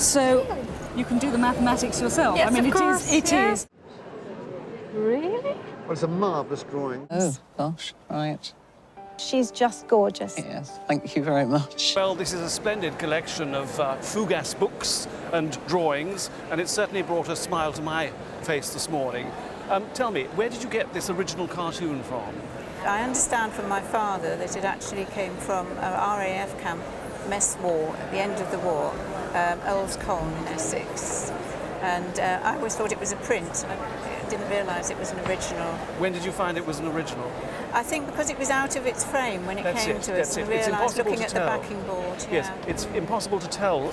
So you can do the mathematics yourself. Yes, I mean, of course, it is. Really? Well, it's a marvellous drawing. Oh, gosh, right. She's just gorgeous. Yes, thank you very much. Well, this is a splendid collection of fugas books and drawings, and it certainly brought a smile to my face this morning. Tell me, where did you get this original cartoon from? I understand from my father that it actually came from a RAF camp mess war at the end of the war, Earl's Colne in Essex. And I always thought it was a print. I didn't realise it was an original. When did you find it was an original? I think because it was out of its frame when it came to us, and realised looking at the backing board. Yeah. Yes, it's impossible to tell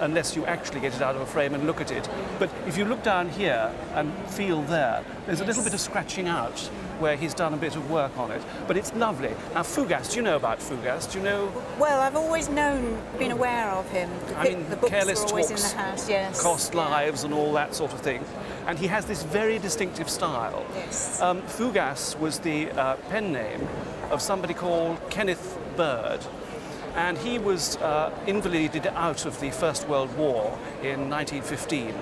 unless you actually get it out of a frame and look at it. But if you look down here and feel there, there's a little bit of scratching out where he's done a bit of work on it. But it's lovely. Now, fugas, do you know about fugas? Do you know? Well, I've always been aware of him. The books Careless were always Talks, in the house, yes. Cost Lives and all that sort of thing. And he has this very distinctive style. Yes. Fugas was the pen name of somebody called Kenneth Bird. And he was invalided out of the First World War in 1915.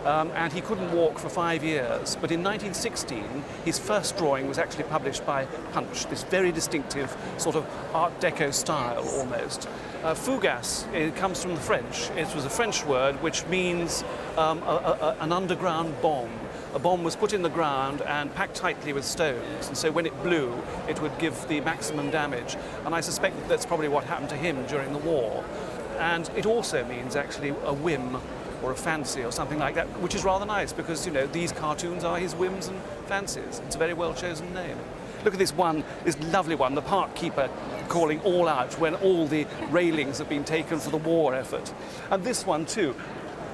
And he couldn't walk for 5 years. But in 1916, his first drawing was actually published by Punch, this very distinctive sort of Art Deco style almost. Fugas, it comes from the French. It was a French word which means an underground bomb. A bomb was put in the ground and packed tightly with stones, and so when it blew, it would give the maximum damage. And I suspect that that's probably what happened to him during the war. And it also means actually a whim or a fancy or something like that, which is rather nice because, you know, these cartoons are his whims and fancies. It's a very well-chosen name. Look at this one, this lovely one, the park keeper calling all out when all the railings have been taken for the war effort. And this one too,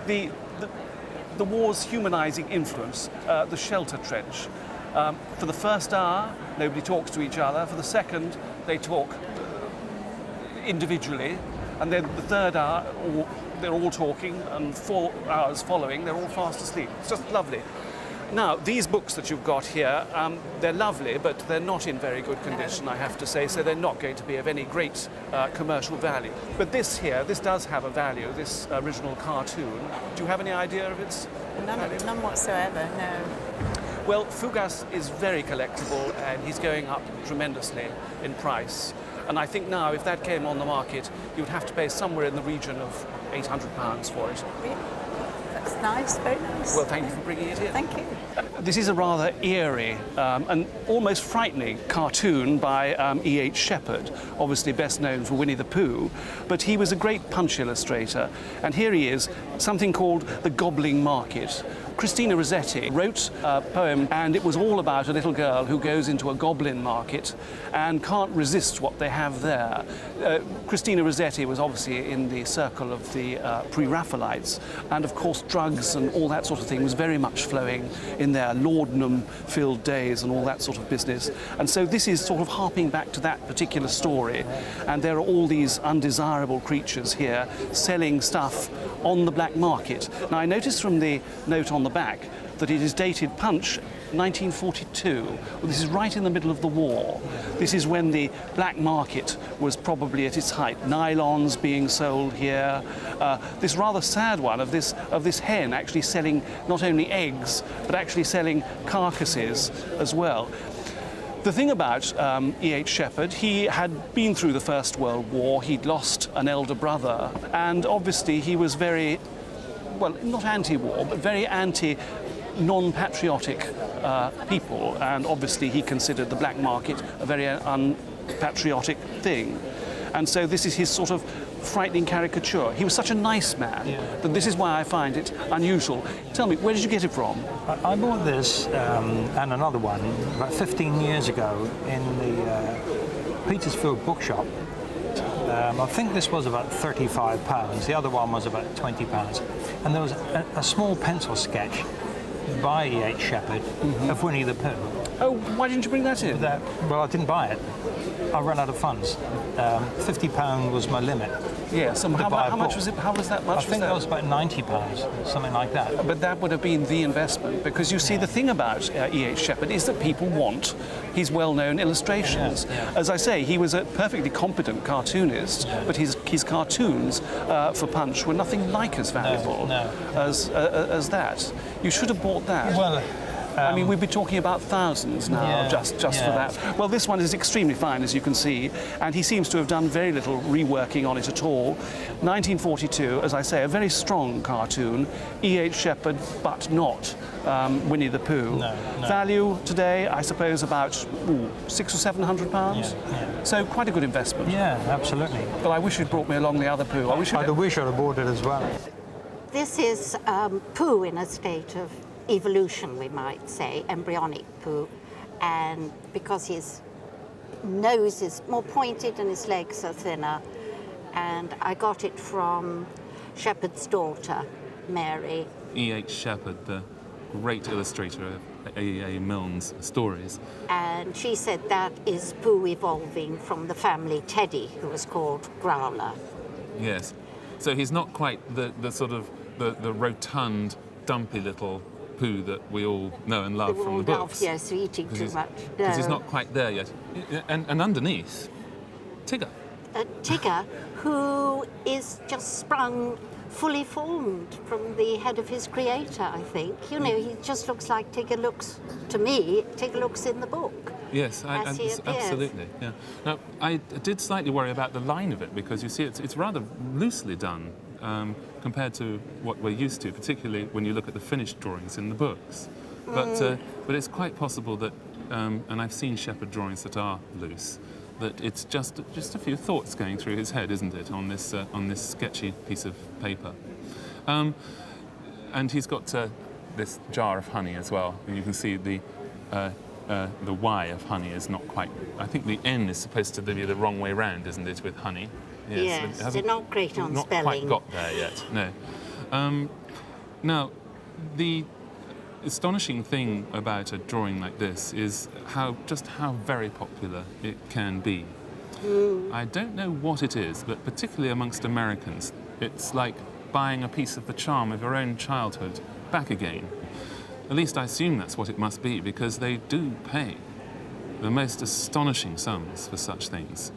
the war's humanising influence, the shelter trench. For the first hour, nobody talks to each other. For the second, they talk individually. And then the third hour, they're all talking, and 4 hours following, they're all fast asleep. It's just lovely. Now, these books that you've got here, they're lovely, but they're not in very good condition, I have to say, so they're not going to be of any great commercial value. But this here, this does have a value, this original cartoon. Do you have any idea of its value? None whatsoever, no. Well, Fugas is very collectible, and he's going up tremendously in price. And I think now, if that came on the market, you would have to pay somewhere in the region of £800 for it. Really? That's nice, very nice. Well, thank you for bringing it in. Thank you. This is a rather eerie and almost frightening cartoon by E.H. Shepard, obviously best known for Winnie the Pooh, but he was a great Punch illustrator. And here he is, something called The Gobbling Market. Christina Rossetti wrote a poem, and it was all about a little girl who goes into a goblin market and can't resist what they have there. Christina Rossetti was obviously in the circle of the pre-Raphaelites, and of course drugs and all that sort of thing was very much flowing in their laudanum-filled days and all that sort of business. And so this is sort of harping back to that particular story, and there are all these undesirable creatures here selling stuff on the black market. Now, I noticed from the note on the back that it is dated Punch 1942. Well, this is right in the middle of the war. This is when the black market was probably at its height. Nylons being sold here. This rather sad one of this hen actually selling not only eggs, but actually selling carcasses as well. The thing about E.H. Shepard, he had been through the First World War, he'd lost an elder brother, and obviously he was very, well, not anti-war, but very anti-non-patriotic people, and obviously he considered the black market a very unpatriotic thing. And so this is his sort of frightening caricature. He was such a nice man that this is why I find it unusual. Tell me, where did you get it from? I bought this and another one about 15 years ago in the Petersfield bookshop. I think this was about £35. The other one was about £20. And there was a small pencil sketch by E.H. Shepard of Winnie the Pooh. Oh, why didn't you bring that in? Well, I didn't buy it. I ran out of funds. £50 was my limit. Yes, and how much was it? How was that much? I think that was about £90, something like that. But that would have been the investment, because you see, the thing about E.H. Shepard is that people want his well-known illustrations. As I say, he was a perfectly competent cartoonist, but his his cartoons for Punch were nothing like as valuable as that. You should have bought that. Well, I mean, we'd be talking about thousands now just for that. Well, this one is extremely fine, as you can see, and he seems to have done very little reworking on it at all. 1942, as I say, a very strong cartoon. E.H. Shepard, but not Winnie the Pooh. No. Value today, I suppose, about £600 or £700. Yeah. So quite a good investment. Yeah, absolutely. But I wish you'd brought me along the other Pooh. I wish I'd have bought it as well. This is Pooh in a state of evolution, we might say, embryonic Pooh, and because his nose is more pointed and his legs are thinner, and I got it from Shepard's daughter, Mary. E.H. Shepard, the great illustrator of A.A. Milne's stories. And she said that is Pooh evolving from the family Teddy, who was called Growler. Yes. So he's not quite the sort of the rotund, dumpy little Pooh that we all know and love from the books. Yes, eating too much. Because he's not quite there yet. And underneath, Tigger. Tigger, who is just sprung fully formed from the head of his creator, I think. You know, he just looks like Tigger looks, to me, Tigger looks in the book. Yes, absolutely. Yeah. Now, I did slightly worry about the line of it, because you see it's rather loosely done compared to what we're used to, particularly when you look at the finished drawings in the books. But it's quite possible that, and I've seen Shepard drawings that are loose, that it's just a few thoughts going through his head, isn't it, on this sketchy piece of paper. And he's got this jar of honey as well, and you can see the Y of honey is not quite. I think the N is supposed to be the wrong way round, isn't it, with honey? Yes, they're not great on not spelling. Not quite got there yet. No. Now, the astonishing thing about a drawing like this is how very popular it can be. I don't know what it is, but particularly amongst Americans, it's like buying a piece of the charm of your own childhood back again. At least I assume that's what it must be, because they do pay the most astonishing sums for such things.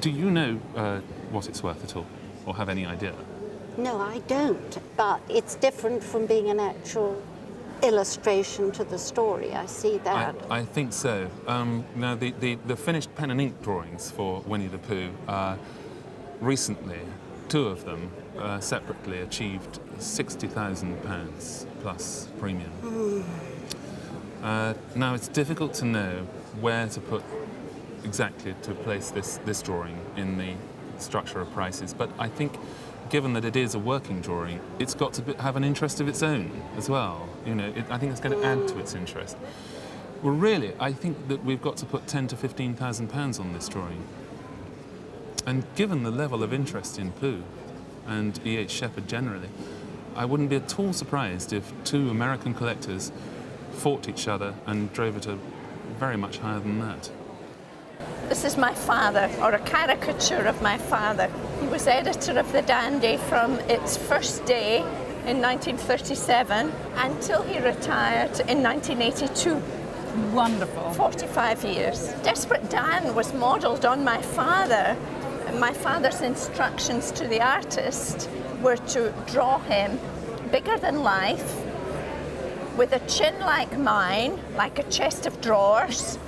Do you know what it's worth at all, or have any idea? No, I don't, but it's different from being an actual illustration to the story. I see that. I think so. Now, the finished pen and ink drawings for Winnie the Pooh, recently, two of them separately achieved £60,000 plus premium. Now, it's difficult to know where to put exactly to place this drawing in the structure of prices, but I think, given that it is a working drawing, it's got to have an interest of its own as well. You know, I think it's going to add to its interest. Well, really, I think that we've got to put £10,000 to £15,000 on this drawing. And given the level of interest in Pooh and E.H. Shepard generally, I wouldn't be at all surprised if two American collectors fought each other and drove it very much higher than that. This is my father, or a caricature of my father. He was editor of The Dandy from its first day in 1937 until he retired in 1982. Wonderful. 45 years. Desperate Dan was modelled on my father. My father's instructions to the artist were to draw him bigger than life, with a chin like mine, like a chest of drawers.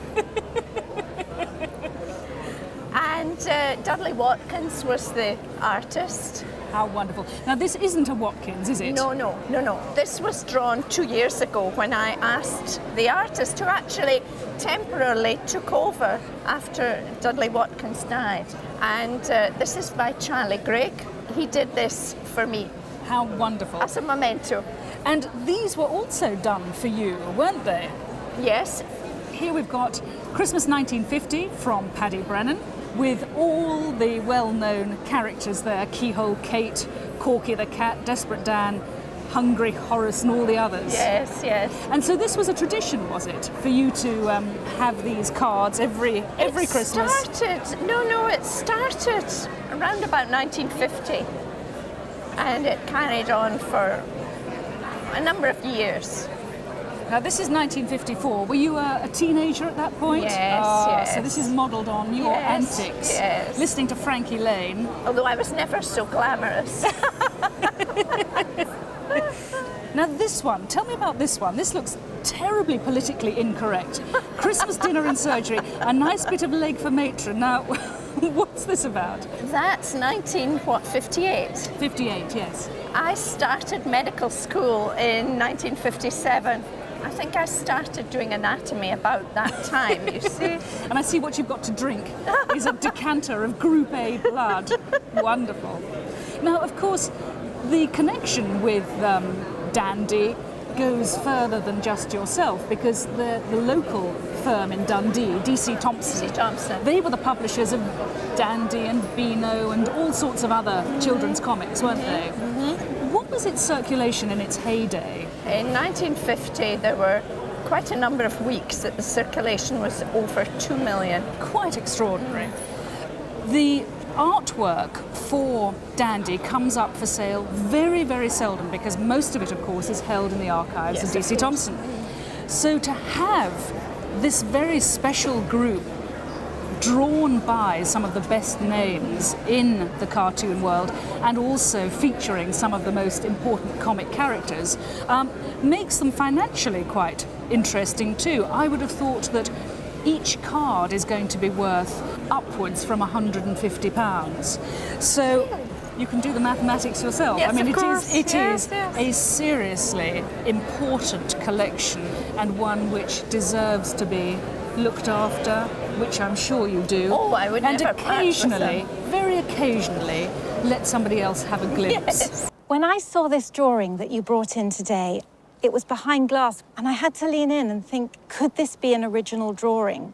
And Dudley Watkins was the artist. How wonderful. Now, this isn't a Watkins, is it? No. This was drawn 2 years ago when I asked the artist, who actually temporarily took over after Dudley Watkins died. And this is by Charlie Grigg. He did this for me. How wonderful. As a memento. And these were also done for you, weren't they? Yes. Here we've got Christmas 1950 from Paddy Brennan, with all the well-known characters there: Keyhole Kate, Corky the Cat, Desperate Dan, Hungry Horace, and all the others. Yes. And so this was a tradition, was it, for you to have these cards every Christmas? It started around about 1950, and it carried on for a number of years. Now, this is 1954. Were you a teenager at that point? Yes, yes. So this is modelled on your antics. Yes. Listening to Frankie Lane. Although I was never so glamorous. Now, this one, tell me about this one. This looks terribly politically incorrect. Christmas dinner in surgery, a nice bit of leg for matron. Now, what's this about? That's 58? 58, yes. I started medical school in 1957. I think I started doing anatomy about that time, you see. And I see what you've got to drink is a decanter of Group A blood. Wonderful. Now, of course, the connection with Dandy goes further than just yourself, because the local firm in Dundee, DC Thompson, they were the publishers of Dandy and Beano and all sorts of other children's comics, weren't they? Mm-hmm. What was its circulation in its heyday? In 1950, there were quite a number of weeks that the circulation was over 2 million. Quite extraordinary. The artwork for Dandy comes up for sale very, very seldom, because most of it, of course, is held in the archives of DC Thompson. So to have this very special group drawn by some of the best names in the cartoon world and also featuring some of the most important comic characters makes them financially quite interesting too. I would have thought that each card is going to be worth upwards from £150. So you can do the mathematics yourself. Yes, I mean, of course. it is a seriously important collection, and one which deserves to be looked after, which I'm sure you do. Oh, I would and never occasionally, very occasionally, let somebody else have a glimpse. Yes. When I saw this drawing that you brought in today, it was behind glass, and I had to lean in and think, could this be an original drawing?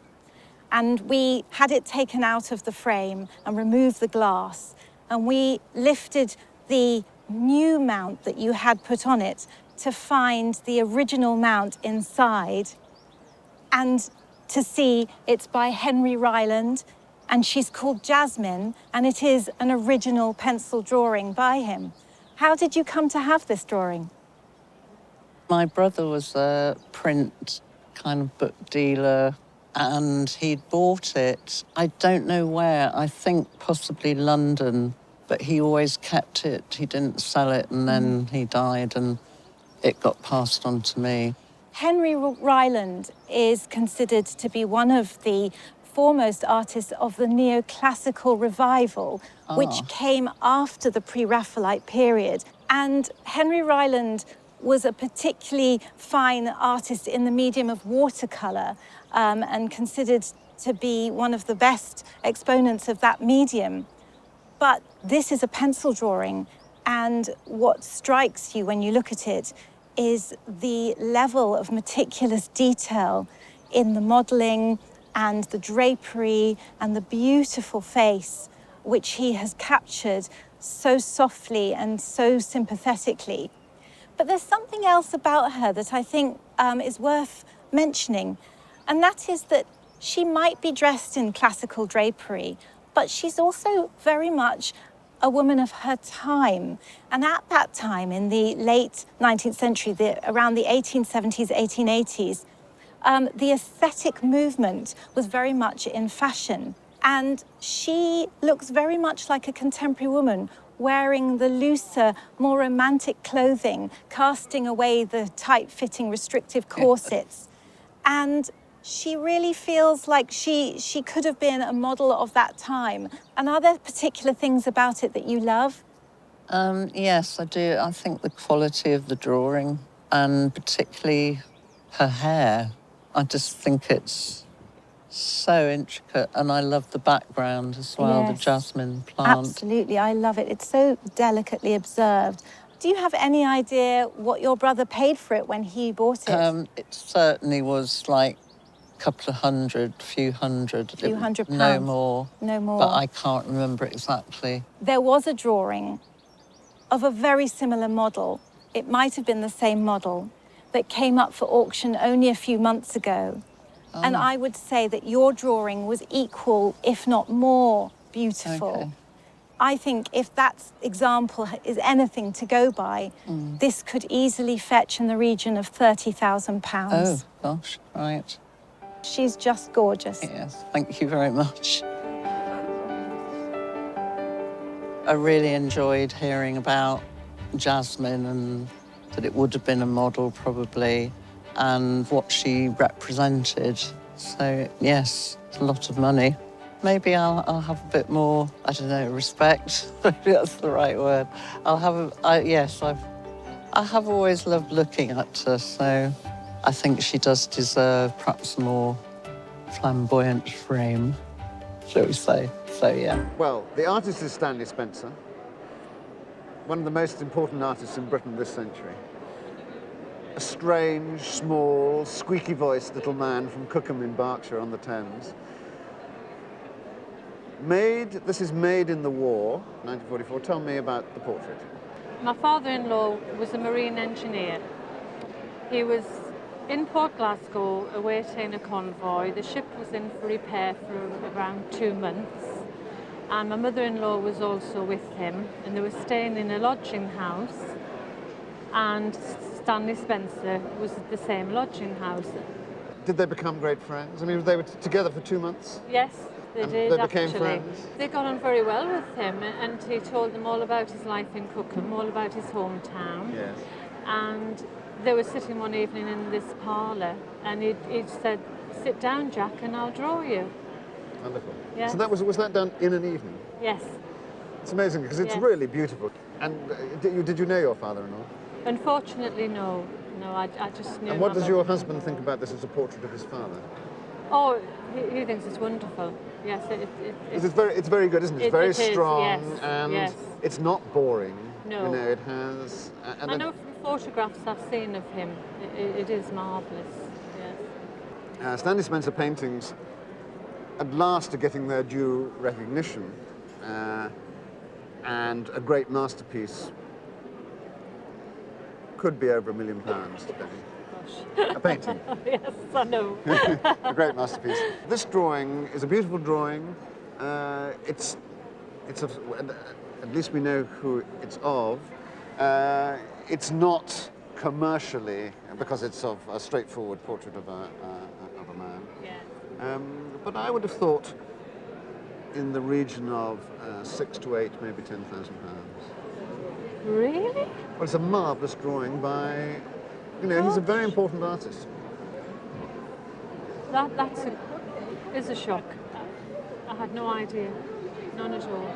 And we had it taken out of the frame and removed the glass, and we lifted the new mount that you had put on it to find the original mount inside, and to see it's by Henry Ryland, and she's called Jasmine, and it is an original pencil drawing by him. How did you come to have this drawing? My brother was a print kind of book dealer, and he'd bought it. I don't know where, I think possibly London, but he always kept it. He didn't sell it, and then he died, and it got passed on to me. Henry Ryland is considered to be one of the foremost artists of the neoclassical revival, which came after the pre-Raphaelite period. And Henry Ryland was a particularly fine artist in the medium of watercolour, and considered to be one of the best exponents of that medium. But this is a pencil drawing, and what strikes you when you look at it is the level of meticulous detail in the modelling and the drapery and the beautiful face, which he has captured so softly and so sympathetically. But there's something else about her that I think is worth mentioning, and that is that she might be dressed in classical drapery, but she's also very much a woman of her time. And at that time, in the late 19th century, around the 1870s, 1880s, the aesthetic movement was very much in fashion. And she looks very much like a contemporary woman, wearing the looser, more romantic clothing, casting away the tight-fitting, restrictive corsets. And she really feels like she could have been a model of that time. And are there particular things about it that you love? Yes, I do. I think the quality of the drawing, and particularly her hair. I just think it's so intricate, and I love the background as well, Yes, the jasmine plant. Absolutely, I love it. It's so delicately observed. Do you have any idea what your brother paid for it when he bought it? It certainly was like a couple of hundred, few hundred. Few hundred No pounds. more. No more. But I can't remember exactly. There was a drawing of a very similar model. It might have been the same model that came up for auction only a few months ago. And I would say that your drawing was equal, if not more, beautiful. Okay. I think if that example is anything to go by, this could easily fetch in the region of £30,000. Oh, gosh, right. She's just gorgeous. Yes, thank you very much. I really enjoyed hearing about Jasmine and that it would have been a model probably and what she represented. So, yes, it's a lot of money. Maybe I'll have a bit more, I don't know, respect. Maybe that's the right word. I have always loved looking at her, so I think she does deserve perhaps a more flamboyant frame, shall we say. So, yeah. Well, the artist is Stanley Spencer, one of the most important artists in Britain this century. A strange, small, squeaky-voiced little man from Cookham in Berkshire on the Thames. This is made in the war, 1944. Tell me about the portrait. My father-in-law was a marine engineer. He was in Port Glasgow awaiting a convoy. The ship was in for repair for around 2 months. And my mother-in-law was also with him, and they were staying in a lodging house. And Stanley Spencer was at the same lodging house. Did they become great friends? I mean, they were together for 2 months? Yes, they did, they became actually. friends? They got on very well with him, and he told them all about his life in Cookham, all about his hometown. Yes. And they were sitting one evening in this parlour, and he said, "Sit down, Jack, and I'll draw you." Wonderful. Yes. So was that done in an evening? Yes. It's amazing because it's Yes. really beautiful. And did you know your father-in-law? Unfortunately, no. No, I just knew. And what my does your mother-in-law. husband think about this as a portrait of his father? Oh, he thinks it's wonderful. Yes, It's very good, isn't it? It's very it is, strong, yes, and yes. it's not boring. No. You know, it has. I know from photographs I've seen of him, it is marvellous. Yes. Stanley Spencer paintings at last are getting their due recognition, and a great masterpiece could be over £1 million today. A painting. Yes, I know. A great masterpiece. This drawing is a beautiful drawing. It's at least we know who it's of. It's not commercially, because it's of a straightforward portrait of a man. Yeah. But I would have thought in the region of 6 to 8, maybe £10,000. Really? Well, it's a marvellous drawing by, he's a very important artist. That is a shock. I had no idea, none at all.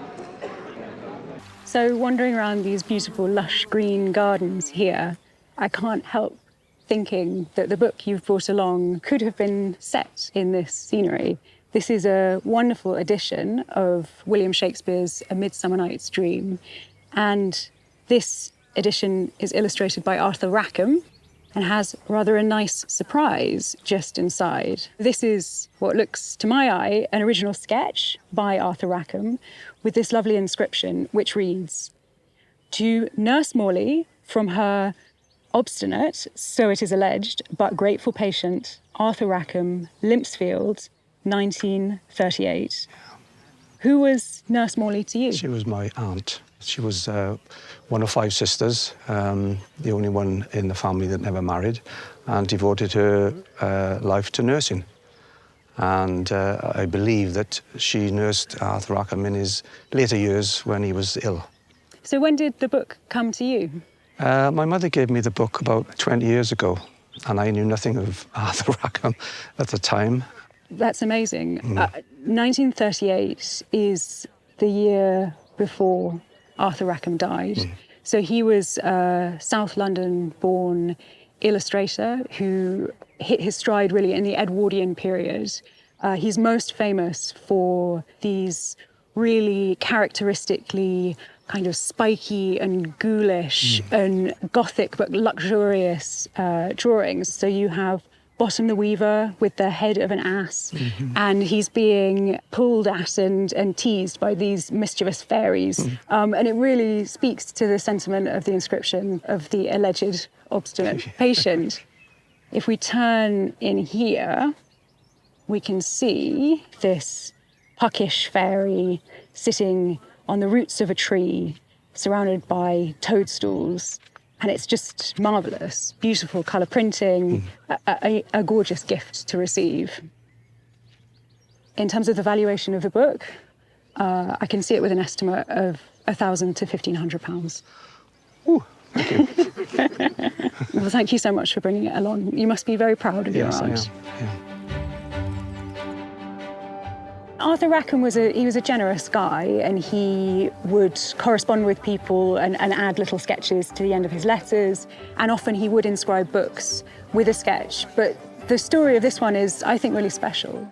So wandering around these beautiful lush green gardens here, I can't help thinking that the book you've brought along could have been set in this scenery. This is a wonderful edition of William Shakespeare's A Midsummer Night's Dream, and this edition is illustrated by Arthur Rackham and has rather a nice surprise just inside. This is what looks, to my eye, an original sketch by Arthur Rackham with this lovely inscription, which reads, "To Nurse Morley, from her obstinate, so it is alleged, but grateful patient, Arthur Rackham, Limpsfield, 1938. Who was Nurse Morley to you? She was my aunt. She was one of 5 sisters, the only one in the family that never married, and devoted her life to nursing. And I believe that she nursed Arthur Rackham in his later years when he was ill. So when did the book come to you? My mother gave me the book about 20 years ago, and I knew nothing of Arthur Rackham at the time. That's amazing. 1938 is the year before Arthur Rackham died. So he was a South London-born illustrator who hit his stride really in the Edwardian period. He's most famous for these really characteristically kind of spiky and ghoulish and Gothic but luxurious drawings. So you have Bottom the Weaver with the head of an ass, and he's being pulled at and teased by these mischievous fairies. And it really speaks to the sentiment of the inscription of the alleged obstinate patient. If we turn in here, we can see this puckish fairy sitting on the roots of a tree, surrounded by toadstools. And it's just marvellous, beautiful colour printing, a gorgeous gift to receive. In terms of the valuation of the book, I can see it with an estimate of £1,000 to £1,500. Ooh, thank you. Well, thank you so much for bringing it along. You must be very proud of your art. Yes, I am. Arthur Rackham was a generous guy, and he would correspond with people and add little sketches to the end of his letters, and often he would inscribe books with a sketch. But the story of this one is, I think, really special.